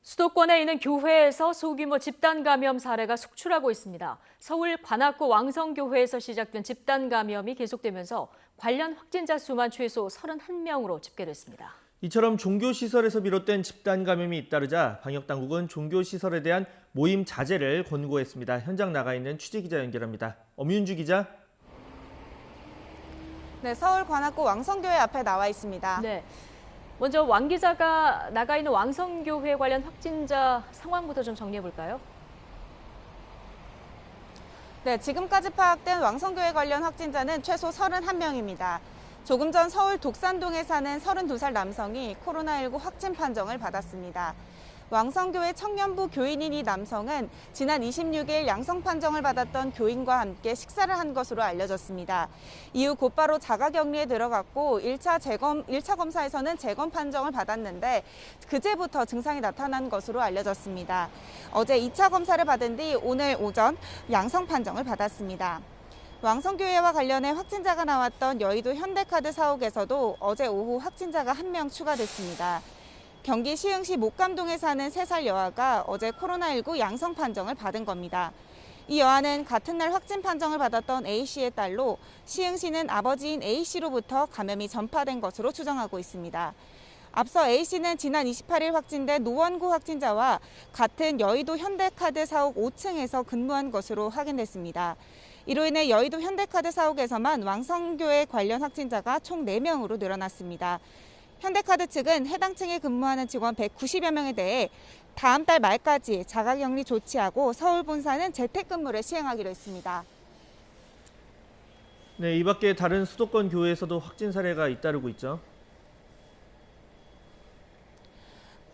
수도권에 있는 교회에서 소규모 집단 감염 사례가 속출하고 있습니다. 서울 관악구 왕성교회에서 시작된 집단 감염이 계속되면서 관련 확진자 수만 최소 31명으로 집계됐습니다. 이처럼 종교시설에서 비롯된 집단 감염이 잇따르자 방역당국은 종교시설에 대한 모임 자제를 권고했습니다. 현장 나가 있는 취재기자 연결합니다. 엄윤주 기자. 네, 서울 관악구 왕성교회 앞에 나와 있습니다. 네, 먼저 왕 기자가 나가 있는 왕성교회 관련 확진자 상황부터 좀 정리해 볼까요? 네, 지금까지 파악된 왕성교회 관련 확진자는 최소 31명입니다. 조금 전 서울 독산동에 사는 32살 남성이 코로나19 확진 판정을 받았습니다. 왕성교회 청년부 교인인 이 남성은 지난 26일 양성 판정을 받았던 교인과 함께 식사를 한 것으로 알려졌습니다. 이후 곧바로 자가격리에 들어갔고 1차 검사에서는 재검 판정을 받았는데 그제부터 증상이 나타난 것으로 알려졌습니다. 어제 2차 검사를 받은 뒤 오늘 오전 양성 판정을 받았습니다. 왕성교회와 관련해 확진자가 나왔던 여의도 현대카드 사옥에서도 어제 오후 확진자가 1명 추가됐습니다. 경기 시흥시 목감동에 사는 3살 여아가 어제 코로나19 양성 판정을 받은 겁니다. 이 여아는 같은 날 확진 판정을 받았던 A씨의 딸로 시흥시는 아버지인 A씨로부터 감염이 전파된 것으로 추정하고 있습니다. 앞서 A씨는 지난 28일 확진된 노원구 확진자와 같은 여의도 현대카드 사옥 5층에서 근무한 것으로 확인됐습니다. 이로 인해 여의도 현대카드 사옥에서만 왕성교회 관련 확진자가 총 4명으로 늘어났습니다. 현대카드 측은 해당 층에 근무하는 직원 190여 명에 대해 다음 달 말까지 자가격리 조치하고 서울 본사는 재택근무를 시행하기로 했습니다. 네, 이 밖에 다른 수도권 교회에서도 확진 사례가 잇따르고 있죠.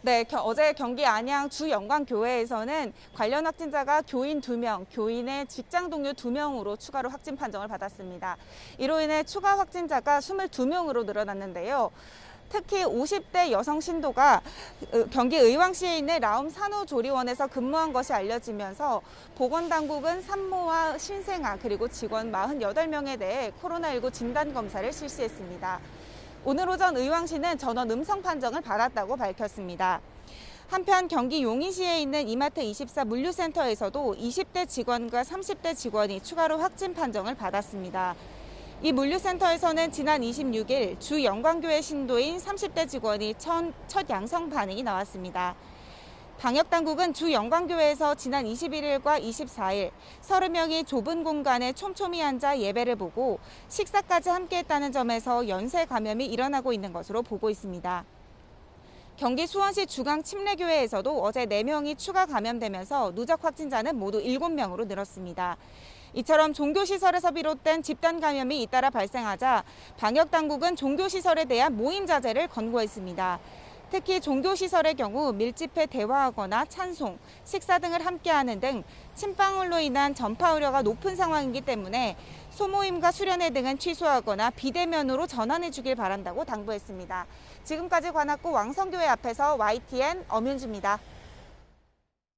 네, 어제 경기 안양 주영광교회에서는 관련 확진자가 교인 2명, 교인의 직장 동료 2명으로 추가로 확진 판정을 받았습니다. 이로 인해 추가 확진자가 22명으로 늘어났는데요. 특히 50대 여성 신도가 경기 의왕시에 있는 라움 산후조리원에서 근무한 것이 알려지면서 보건당국은 산모와 신생아 그리고 직원 48명에 대해 코로나19 진단검사를 실시했습니다. 오늘 오전 의왕시는 전원 음성 판정을 받았다고 밝혔습니다. 한편 경기 용인시에 있는 이마트24 물류센터에서도 20대 직원과 30대 직원이 추가로 확진 판정을 받았습니다. 이 물류센터에서는 지난 26일 주영광교회 신도인 30대 직원이 첫 양성 반응이 나왔습니다. 방역당국은 주영광교회에서 지난 21일과 24일 30명이 좁은 공간에 촘촘히 앉아 예배를 보고 식사까지 함께했다는 점에서 연쇄 감염이 일어나고 있는 것으로 보고 있습니다. 경기 수원시 중앙침례교회에서도 어제 4명이 추가 감염되면서 누적 확진자는 모두 7명으로 늘었습니다. 이처럼 종교시설에서 비롯된 집단 감염이 잇따라 발생하자 방역당국은 종교시설에 대한 모임 자제를 권고했습니다. 특히 종교시설의 경우 밀집해 대화하거나 찬송, 식사 등을 함께하는 등 침방울로 인한 전파 우려가 높은 상황이기 때문에 소모임과 수련회 등은 취소하거나 비대면으로 전환해 주길 바란다고 당부했습니다. 지금까지 관악구 왕성교회 앞에서 YTN 엄윤주입니다.